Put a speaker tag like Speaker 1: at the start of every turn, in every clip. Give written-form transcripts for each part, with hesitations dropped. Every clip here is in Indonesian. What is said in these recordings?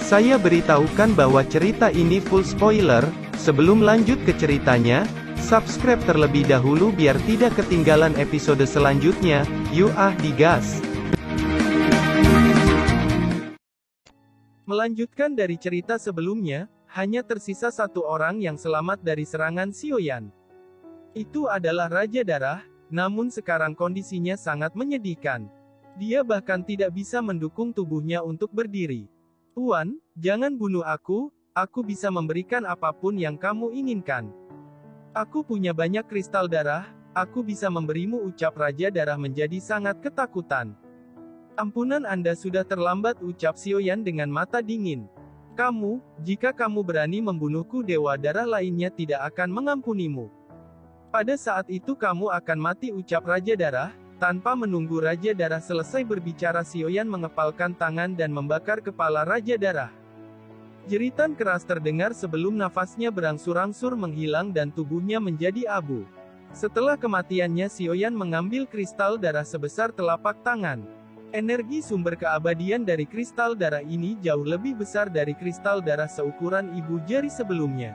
Speaker 1: Saya beritahukan bahwa cerita ini full spoiler. Sebelum lanjut ke ceritanya, subscribe terlebih dahulu biar tidak ketinggalan episode selanjutnya. Yuk digas! Melanjutkan dari cerita sebelumnya, hanya tersisa satu orang yang selamat dari serangan Sioyan. Itu adalah Raja Darah, namun sekarang kondisinya sangat menyedihkan. Dia bahkan tidak bisa mendukung tubuhnya untuk berdiri. "Tuan, jangan bunuh aku bisa memberikan apapun yang kamu inginkan. Aku punya banyak kristal darah, aku bisa memberimu," ucap Raja Darah menjadi sangat ketakutan. "Ampunan Anda sudah terlambat," ucap Sioyan dengan mata dingin. Jika kamu berani membunuhku, Dewa Darah lainnya tidak akan mengampunimu. Pada saat itu kamu akan mati," ucap Raja Darah. Tanpa menunggu Raja Darah selesai berbicara, Sioyan mengepalkan tangan dan membakar kepala Raja Darah. Jeritan keras terdengar sebelum nafasnya berangsur-angsur menghilang dan tubuhnya menjadi abu. Setelah kematiannya, Sioyan mengambil kristal darah sebesar telapak tangan. Energi sumber keabadian dari kristal darah ini jauh lebih besar dari kristal darah seukuran ibu jari sebelumnya.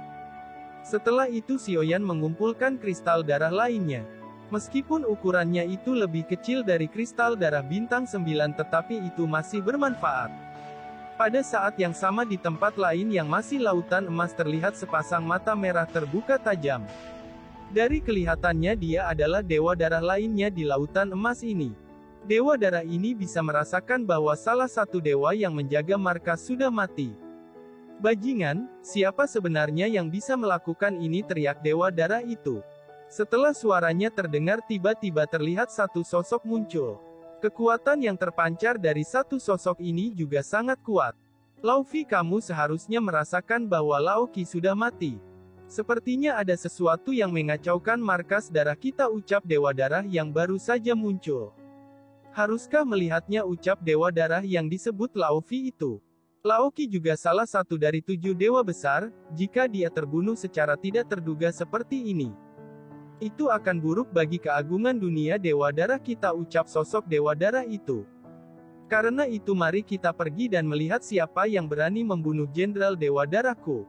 Speaker 1: Setelah itu Sioyan mengumpulkan kristal darah lainnya. Meskipun ukurannya itu lebih kecil dari kristal darah bintang 9, tetapi itu masih bermanfaat. Pada saat yang sama di tempat lain yang masih lautan emas terlihat sepasang mata merah terbuka tajam. Dari kelihatannya dia adalah Dewa Darah lainnya di lautan emas ini. Dewa Darah ini bisa merasakan bahwa salah satu dewa yang menjaga markas sudah mati. "Bajingan, siapa sebenarnya yang bisa melakukan ini?" teriak Dewa Darah itu. Setelah suaranya terdengar, tiba-tiba terlihat satu sosok muncul. Kekuatan yang terpancar dari satu sosok ini juga sangat kuat. "Laufey, kamu seharusnya merasakan bahwa Laoki sudah mati. Sepertinya ada sesuatu yang mengacaukan markas darah kita," ucap Dewa Darah yang baru saja muncul. "Haruskah melihatnya?" ucap Dewa Darah yang disebut Laufey itu. Laoki juga salah satu dari 7 dewa besar. Jika dia terbunuh secara tidak terduga seperti ini, itu akan buruk bagi keagungan dunia Dewa Darah kita, ucap sosok Dewa Darah itu. "Karena itu mari kita pergi dan melihat siapa yang berani membunuh Jenderal Dewa Darahku.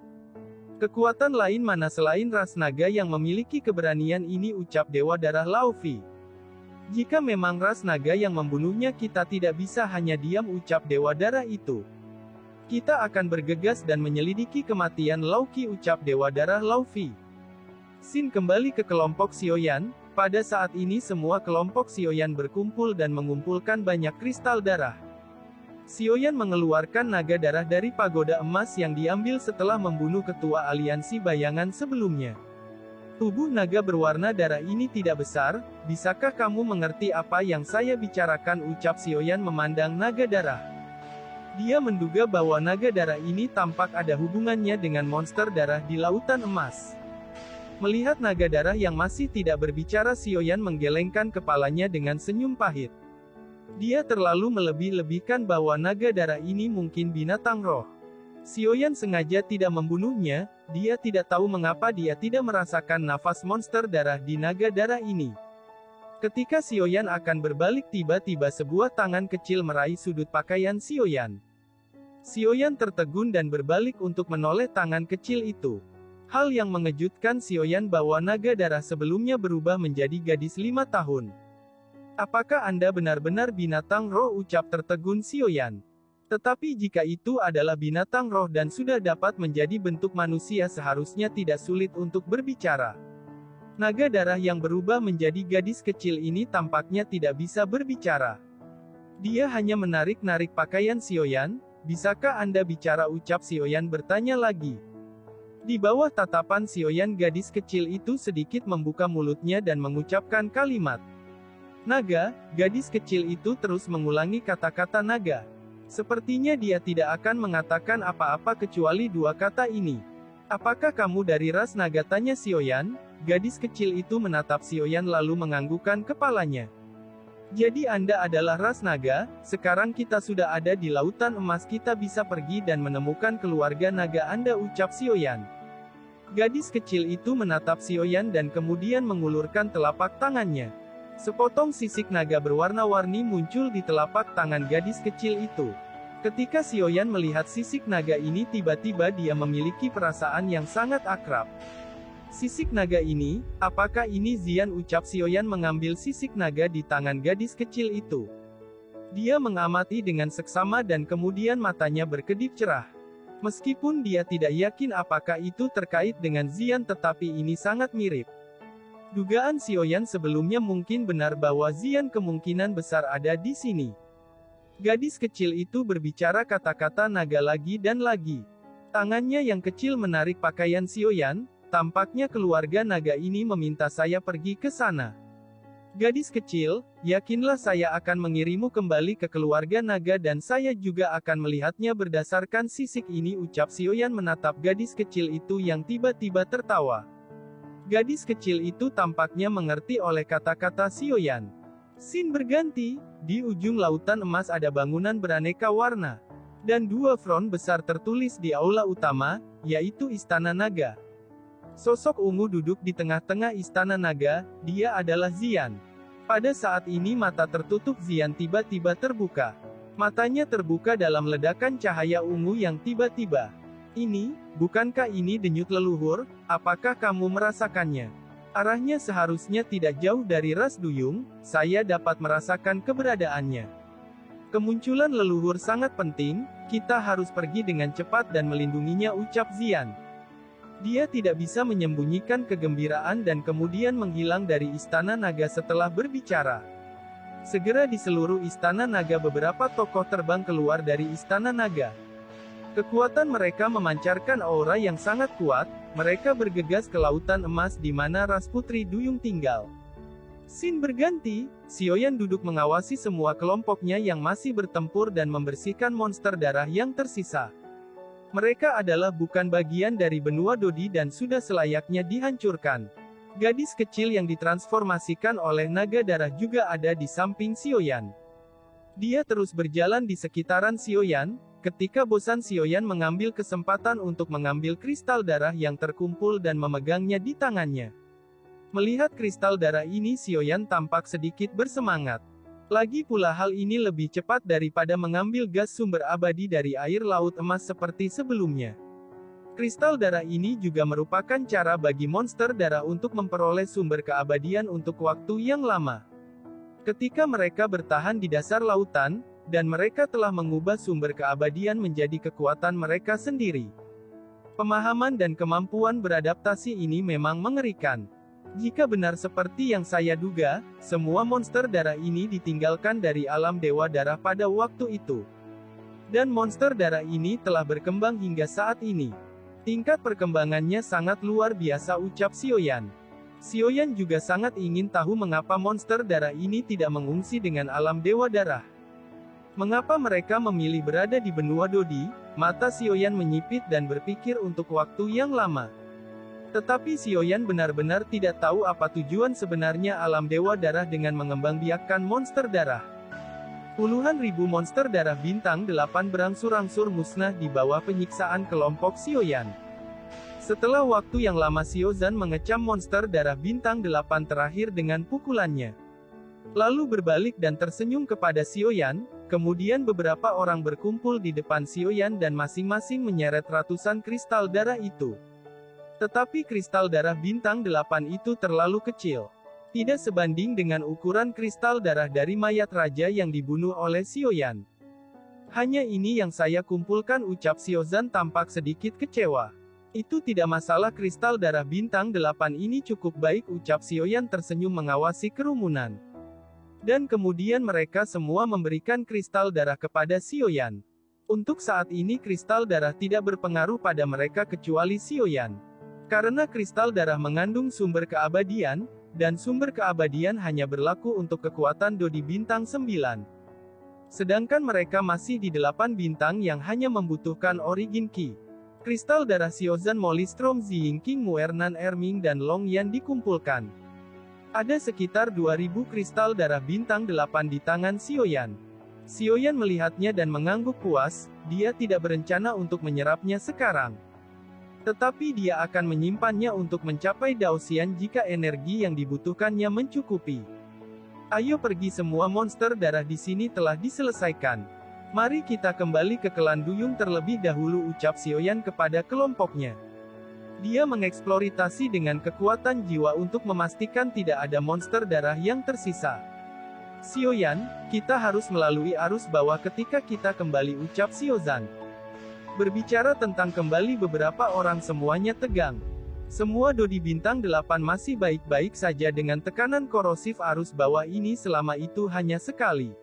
Speaker 1: Kekuatan lain mana selain ras naga yang memiliki keberanian ini?" ucap Dewa Darah Laufey. "Jika memang ras naga yang membunuhnya, kita tidak bisa hanya diam," ucap Dewa Darah itu. "Kita akan bergegas dan menyelidiki kematian Laoki," ucap Dewa Darah Laufey. Sin kembali ke kelompok Sioyan. Pada saat ini semua kelompok Sioyan berkumpul dan mengumpulkan banyak kristal darah. Sioyan mengeluarkan naga darah dari pagoda emas yang diambil setelah membunuh ketua aliansi bayangan sebelumnya. "Tubuh naga berwarna darah ini tidak besar, bisakah kamu mengerti apa yang saya bicarakan?" ucap Sioyan memandang naga darah. Dia menduga bahwa naga darah ini tampak ada hubungannya dengan monster darah di lautan emas. Melihat naga darah yang masih tidak berbicara, Sioyan menggelengkan kepalanya dengan senyum pahit. Dia terlalu melebih-lebihkan bahwa naga darah ini mungkin binatang roh. Sioyan sengaja tidak membunuhnya. Dia tidak tahu mengapa dia tidak merasakan nafas monster darah di naga darah ini. Ketika Sioyan akan berbalik, tiba-tiba sebuah tangan kecil meraih sudut pakaian Sioyan. Sioyan tertegun dan berbalik untuk menoleh tangan kecil itu. Hal yang mengejutkan Sioyan bahwa naga darah sebelumnya berubah menjadi gadis 5 tahun. "Apakah Anda benar-benar binatang roh?" ucap tertegun Sioyan. Tetapi jika itu adalah binatang roh dan sudah dapat menjadi bentuk manusia, seharusnya tidak sulit untuk berbicara. Naga darah yang berubah menjadi gadis kecil ini tampaknya tidak bisa berbicara. Dia hanya menarik-narik pakaian Sioyan. "Bisakah Anda bicara?" ucap Sioyan bertanya lagi. Di bawah tatapan Sioyan, gadis kecil itu sedikit membuka mulutnya dan mengucapkan kalimat "naga." Gadis kecil itu terus mengulangi kata-kata "naga." Sepertinya dia tidak akan mengatakan apa-apa kecuali 2 kata ini. "Apakah kamu dari ras naga?" tanya Sioyan. Gadis kecil itu menatap Sioyan lalu menganggukkan kepalanya. "Jadi Anda adalah ras naga? Sekarang kita sudah ada di lautan emas, kita bisa pergi dan menemukan keluarga naga Anda," ucap Sioyan. Gadis kecil itu menatap Sioyan dan kemudian mengulurkan telapak tangannya. Sepotong sisik naga berwarna-warni muncul di telapak tangan gadis kecil itu. Ketika Xiaoyan melihat sisik naga ini, tiba-tiba dia memiliki perasaan yang sangat akrab. Sisik naga ini, apakah ini Zian? Ucap Xiaoyan mengambil sisik naga di tangan gadis kecil itu. Dia mengamati dengan seksama dan kemudian matanya berkedip cerah. Meskipun dia tidak yakin apakah itu terkait dengan Zian, tetapi ini sangat mirip. Dugaan Xiaoyan sebelumnya mungkin benar bahwa Zian kemungkinan besar ada di sini. Gadis kecil itu berbicara kata-kata naga lagi dan lagi. Tangannya yang kecil menarik pakaian Xiaoyan, tampaknya keluarga naga ini meminta saya pergi ke sana. Gadis kecil, yakinlah saya akan mengirimmu kembali ke keluarga naga dan saya juga akan melihatnya berdasarkan sisik ini, ucap Xiaoyan menatap gadis kecil itu yang tiba-tiba tertawa. Gadis kecil itu tampaknya mengerti oleh kata-kata Xiaoyan. Scene berganti, di ujung lautan emas ada bangunan beraneka warna. Dan dua front besar tertulis di aula utama, yaitu Istana Naga. Sosok ungu duduk di tengah-tengah Istana Naga, dia adalah Zian. Pada saat ini mata tertutup Zian tiba-tiba terbuka. Matanya terbuka dalam ledakan cahaya ungu yang tiba-tiba. Ini, bukankah ini denyut leluhur? Apakah kamu merasakannya? Arahnya seharusnya tidak jauh dari ras duyung, saya dapat merasakan keberadaannya. Kemunculan leluhur sangat penting, kita harus pergi dengan cepat dan melindunginya, ucap Zian. Dia tidak bisa menyembunyikan kegembiraan dan kemudian menghilang dari Istana Naga setelah berbicara. Segera di seluruh Istana Naga beberapa tokoh terbang keluar dari Istana Naga. Kekuatan mereka memancarkan aura yang sangat kuat, mereka bergegas ke lautan emas di mana Ras Putri Duyung tinggal. Scene berganti, Xiaoyan duduk mengawasi semua kelompoknya yang masih bertempur dan membersihkan monster darah yang tersisa. Mereka adalah bukan bagian dari benua Dodi dan sudah selayaknya dihancurkan. Gadis kecil yang ditransformasikan oleh naga darah juga ada di samping Xiaoyan. Dia terus berjalan di sekitaran Xiaoyan. Ketika bosan, Xiaoyan mengambil kesempatan untuk mengambil kristal darah yang terkumpul dan memegangnya di tangannya. Melihat kristal darah ini, Xiaoyan tampak sedikit bersemangat. Lagi pula hal ini lebih cepat daripada mengambil gas sumber abadi dari air laut emas seperti sebelumnya. Kristal darah ini juga merupakan cara bagi monster darah untuk memperoleh sumber keabadian untuk waktu yang lama. Ketika mereka bertahan di dasar lautan, dan mereka telah mengubah sumber keabadian menjadi kekuatan mereka sendiri. Pemahaman dan kemampuan beradaptasi ini memang mengerikan. Jika benar seperti yang saya duga, semua monster darah ini ditinggalkan dari alam dewa darah pada waktu itu. Dan monster darah ini telah berkembang hingga saat ini. Tingkat perkembangannya sangat luar biasa, ucap Xiaoyan. Xiaoyan juga sangat ingin tahu mengapa monster darah ini tidak mengungsi dengan alam dewa darah. Mengapa mereka memilih berada di benua Dodi? Mata Xiaoyan menyipit dan berpikir untuk waktu yang lama. Tetapi Xiaoyan benar-benar tidak tahu apa tujuan sebenarnya alam dewa darah dengan mengembangbiakkan monster darah. Puluhan ribu monster darah bintang 8 berangsur-angsur musnah di bawah penyiksaan kelompok Xiaoyan. Setelah waktu yang lama, Xiaozan mengecam monster darah bintang 8 terakhir dengan pukulannya. Lalu berbalik dan tersenyum kepada Xiaoyan, kemudian beberapa orang berkumpul di depan Xiaoyan dan masing-masing menyeret ratusan kristal darah itu. Tetapi kristal darah bintang 8 itu terlalu kecil. Tidak sebanding dengan ukuran kristal darah dari mayat raja yang dibunuh oleh Xiaoyan. Hanya ini yang saya kumpulkan, ucap Xiaozan tampak sedikit kecewa. Itu tidak masalah, kristal darah bintang 8 ini cukup baik, ucap Xiaoyan tersenyum mengawasi kerumunan. Dan kemudian mereka semua memberikan kristal darah kepada Xiaoyan. Untuk saat ini kristal darah tidak berpengaruh pada mereka kecuali Xiaoyan. Karena kristal darah mengandung sumber keabadian, dan sumber keabadian hanya berlaku untuk kekuatan Dodi bintang 9. Sedangkan mereka masih di 8 bintang yang hanya membutuhkan Origin Ki. Kristal darah Xiaozan, Molistrom, Ziying, King Muernan, Erming dan Long Yan dikumpulkan. Ada sekitar 2000 kristal darah bintang 8 di tangan Xiaoyan. Xiaoyan melihatnya dan mengangguk puas, dia tidak berencana untuk menyerapnya sekarang. Tetapi dia akan menyimpannya untuk mencapai Daoxian jika energi yang dibutuhkannya mencukupi. Ayo pergi, semua monster darah di sini telah diselesaikan. Mari kita kembali ke klan Duyung terlebih dahulu, ucap Xiaoyan kepada kelompoknya. Dia mengeksploitasi dengan kekuatan jiwa untuk memastikan tidak ada monster darah yang tersisa. Xiaoyan, kita harus melalui arus bawah ketika kita kembali, ucap Xiaozan. Berbicara tentang kembali, beberapa orang semuanya tegang. Semua dodi bintang 8 masih baik-baik saja dengan tekanan korosif arus bawah ini selama itu hanya sekali.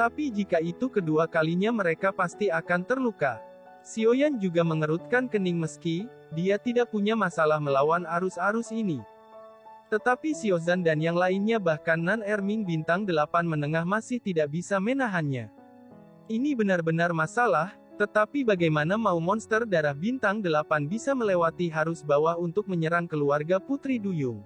Speaker 1: Tapi jika itu kedua kalinya mereka pasti akan terluka. Xiaoyan juga mengerutkan kening meski dia tidak punya masalah melawan arus-arus ini. Tetapi Xiaozan dan yang lainnya bahkan Nan Erming bintang 8 menengah masih tidak bisa menahannya. Ini benar-benar masalah, tetapi bagaimana mau monster darah bintang 8 bisa melewati arus bawah untuk menyerang keluarga Putri Duyung?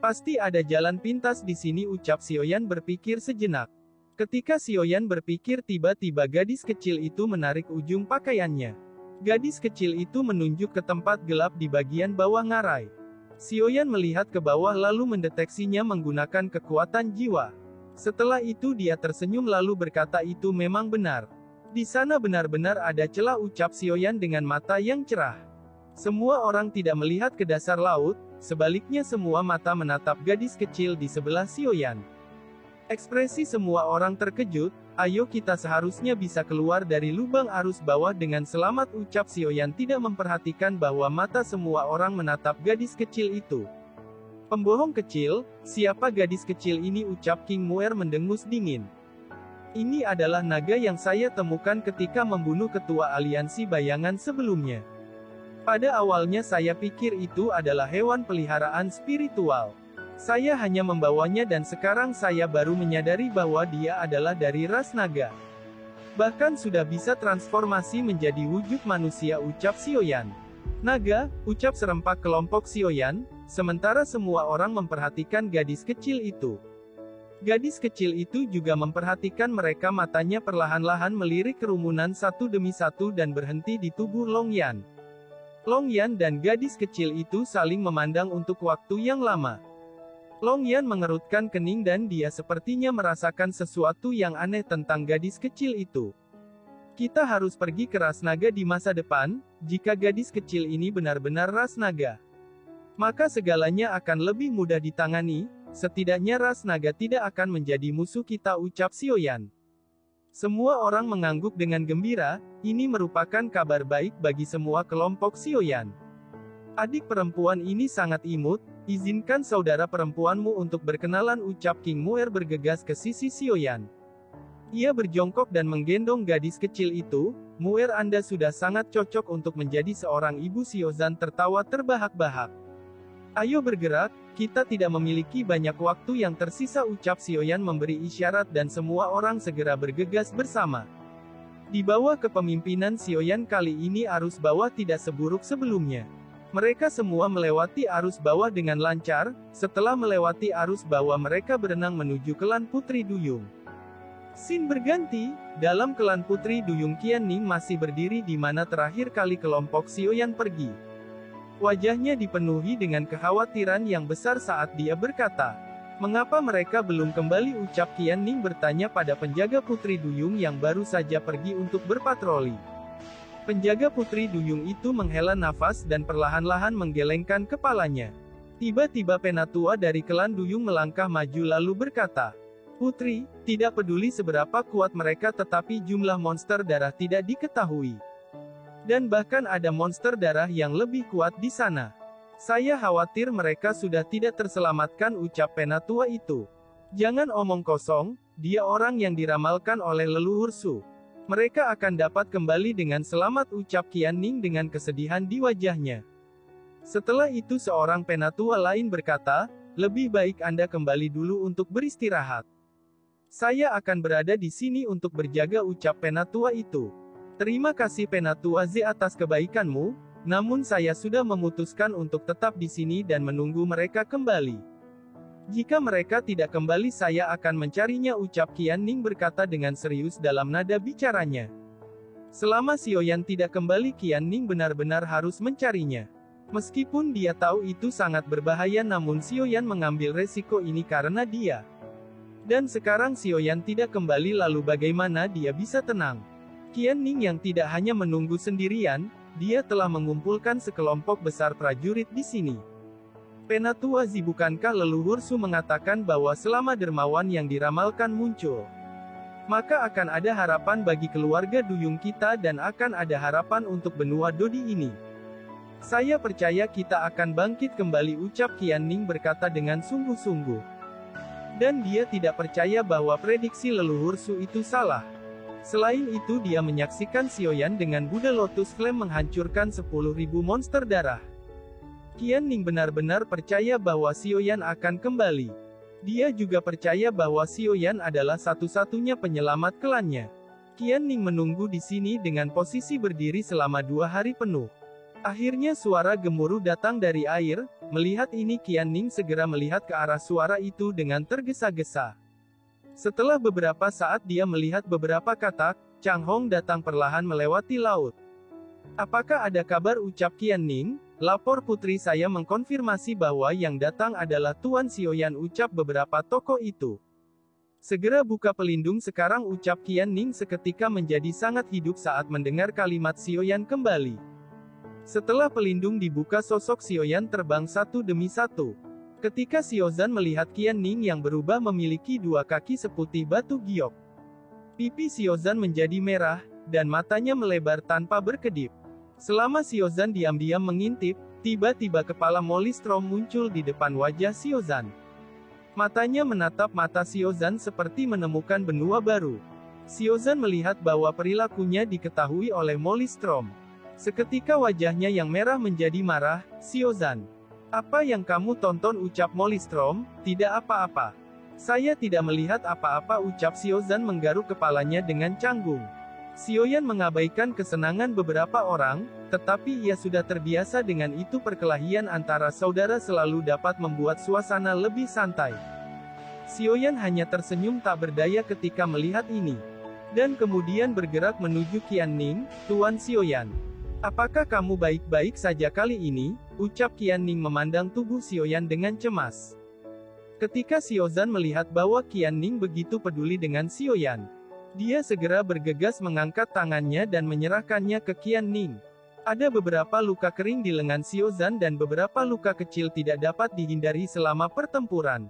Speaker 1: Pasti ada jalan pintas di sini, ucap Xiaoyan berpikir sejenak. Ketika Xiaoyan berpikir, tiba-tiba gadis kecil itu menarik ujung pakaiannya. Gadis kecil itu menunjuk ke tempat gelap di bagian bawah ngarai. Xiaoyan melihat ke bawah lalu mendeteksinya menggunakan kekuatan jiwa. Setelah itu dia tersenyum lalu berkata, itu memang benar. Di sana benar-benar ada celah, ucap Xiaoyan dengan mata yang cerah. Semua orang tidak melihat ke dasar laut, sebaliknya semua mata menatap gadis kecil di sebelah Xiaoyan. Ekspresi semua orang terkejut. Ayo, kita seharusnya bisa keluar dari lubang arus bawah dengan selamat, ucap Xiaoyan tidak memperhatikan bahwa mata semua orang menatap gadis kecil itu. Pembohong kecil, siapa gadis kecil ini, ucap King Muer mendengus dingin. Ini adalah naga yang saya temukan ketika membunuh ketua aliansi bayangan sebelumnya. Pada awalnya saya pikir itu adalah hewan peliharaan spiritual. Saya hanya membawanya dan sekarang saya baru menyadari bahwa dia adalah dari ras naga. Bahkan sudah bisa transformasi menjadi wujud manusia, ucap Xiaoyan. Naga, ucap serempak kelompok Xiaoyan, sementara semua orang memperhatikan gadis kecil itu. Gadis kecil itu juga memperhatikan mereka, matanya perlahan-lahan melirik kerumunan satu demi satu dan berhenti di tubuh Long Yan. Long Yan dan gadis kecil itu saling memandang untuk waktu yang lama. Long Yan mengerutkan kening dan dia sepertinya merasakan sesuatu yang aneh tentang gadis kecil itu. Kita harus pergi ke ras naga di masa depan, jika gadis kecil ini benar-benar ras naga. Maka segalanya akan lebih mudah ditangani, setidaknya ras naga tidak akan menjadi musuh kita, ucap Xiaoyan. Semua orang mengangguk dengan gembira, ini merupakan kabar baik bagi semua kelompok Xiaoyan. Adik perempuan ini sangat imut, izinkan saudara perempuanmu untuk berkenalan, ucap King Muer bergegas ke sisi Xiaoyan. Ia berjongkok dan menggendong gadis kecil itu. Muer, Anda sudah sangat cocok untuk menjadi seorang ibu, Xiaozan tertawa terbahak-bahak. Ayo bergerak, kita tidak memiliki banyak waktu yang tersisa, ucap Xiaoyan memberi isyarat dan semua orang segera bergegas bersama. Di bawah kepemimpinan Xiaoyan kali ini arus bawah tidak seburuk sebelumnya. Mereka semua melewati arus bawah dengan lancar. Setelah melewati arus bawah mereka berenang menuju klan Putri Duyung. Scene berganti, dalam klan Putri Duyung Qian Ning masih berdiri di mana terakhir kali kelompok Xiaoyan pergi. Wajahnya dipenuhi dengan kekhawatiran yang besar saat dia berkata, mengapa mereka belum kembali, ucap Qian Ning bertanya pada penjaga Putri Duyung yang baru saja pergi untuk berpatroli. Penjaga Putri Duyung itu menghela nafas dan perlahan-lahan menggelengkan kepalanya. Tiba-tiba penatua dari klan Duyung melangkah maju lalu berkata, Putri, tidak peduli seberapa kuat mereka tetapi jumlah monster darah tidak diketahui. Dan bahkan ada monster darah yang lebih kuat di sana. Saya khawatir mereka sudah tidak terselamatkan, ucap penatua itu. Jangan omong kosong, dia orang yang diramalkan oleh leluhur Su. Mereka akan dapat kembali dengan selamat, ucap Qian Ning dengan kesedihan di wajahnya. Setelah itu seorang penatua lain berkata, lebih baik Anda kembali dulu untuk beristirahat. Saya akan berada di sini untuk berjaga, ucap penatua itu. Terima kasih penatua Z atas kebaikanmu, namun saya sudah memutuskan untuk tetap di sini dan menunggu mereka kembali. Jika mereka tidak kembali saya akan mencarinya, ucap Qian Ning berkata dengan serius dalam nada bicaranya. Selama Xiaoyan tidak kembali Qian Ning benar-benar harus mencarinya. Meskipun dia tahu itu sangat berbahaya namun Xiaoyan mengambil resiko ini karena dia Dan sekarang Xiaoyan tidak kembali, lalu bagaimana dia bisa tenang? Qian Ning yang tidak hanya menunggu sendirian, dia telah mengumpulkan sekelompok besar prajurit di sini. Penatua Zi, bukankah leluhur Su mengatakan bahwa selama dermawan yang diramalkan muncul, maka akan ada harapan bagi keluarga duyung kita dan akan ada harapan untuk benua Dodi ini. Saya percaya kita akan bangkit kembali, ucap Qian Ning berkata dengan sungguh-sungguh. Dan dia tidak percaya bahwa prediksi leluhur Su itu salah. Selain itu dia menyaksikan Xiaoyan dengan Buddha Lotus Flame menghancurkan 10.000 monster darah. Qian Ning benar-benar percaya bahwa Xiaoyan akan kembali. Dia juga percaya bahwa Xiaoyan adalah satu-satunya penyelamat klannya. Qian Ning menunggu di sini dengan posisi berdiri selama 2 hari penuh. Akhirnya suara gemuruh datang dari air. Melihat ini Qian Ning segera melihat ke arah suara itu dengan tergesa-gesa. Setelah beberapa saat dia melihat beberapa katak, Chang Hong datang perlahan melewati laut. Apakah ada kabar, ucap Qian Ning? Lapor putri saya mengkonfirmasi bahwa yang datang adalah Tuan Xiaoyan, ucap beberapa tokoh itu. Segera buka pelindung sekarang, ucap Qian Ning seketika menjadi sangat hidup saat mendengar kalimat Xiaoyan kembali. Setelah pelindung dibuka, sosok Xiaoyan terbang satu demi satu. Ketika Xiaozan melihat Qian Ning yang berubah memiliki 2 kaki seputih batu giok, pipi Xiaozan menjadi merah, dan matanya melebar tanpa berkedip. Selama Xiaozan diam-diam mengintip, tiba-tiba kepala Molistrom muncul di depan wajah Xiaozan. Matanya menatap mata Xiaozan seperti menemukan benua baru. Xiaozan melihat bahwa perilakunya diketahui oleh Molistrom. Seketika wajahnya yang merah menjadi marah. Xiaozan, apa yang kamu tonton, ucap Molistrom? Tidak apa-apa. Saya tidak melihat apa-apa, ucap Xiaozan menggaruk kepalanya dengan canggung. Xiaoyan mengabaikan kesenangan beberapa orang, tetapi ia sudah terbiasa dengan itu. Perkelahian antara saudara selalu dapat membuat suasana lebih santai. Xiaoyan hanya tersenyum tak berdaya ketika melihat ini. Dan kemudian bergerak menuju Qian Ning. Tuan Xiaoyan, apakah kamu baik-baik saja kali ini? Ucap Qian Ning memandang tubuh Xiaoyan dengan cemas. Ketika Xiaozan melihat bahwa Qian Ning begitu peduli dengan Xiaoyan, dia segera bergegas mengangkat tangannya dan menyerahkannya ke Qian Ning. Ada beberapa luka kering di lengan Xiaozan dan beberapa luka kecil tidak dapat dihindari selama pertempuran.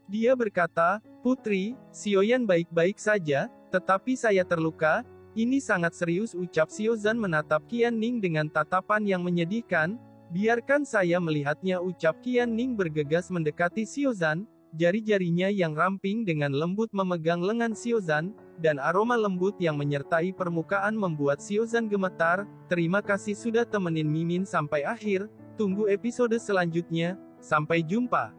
Speaker 1: Dia berkata, "Putri, Xiaoyan baik-baik saja, tetapi saya terluka. Ini sangat serius," ucap Xiaozan menatap Qian Ning dengan tatapan yang menyedihkan. "Biarkan saya melihatnya," ucap Qian Ning bergegas mendekati Xiaozan. Jari-jarinya yang ramping dengan lembut memegang lengan Xiaozan, dan aroma lembut yang menyertai permukaan membuat Xiaozan gemetar. Terima kasih sudah temenin Mimin sampai akhir. Tunggu episode selanjutnya. Sampai jumpa.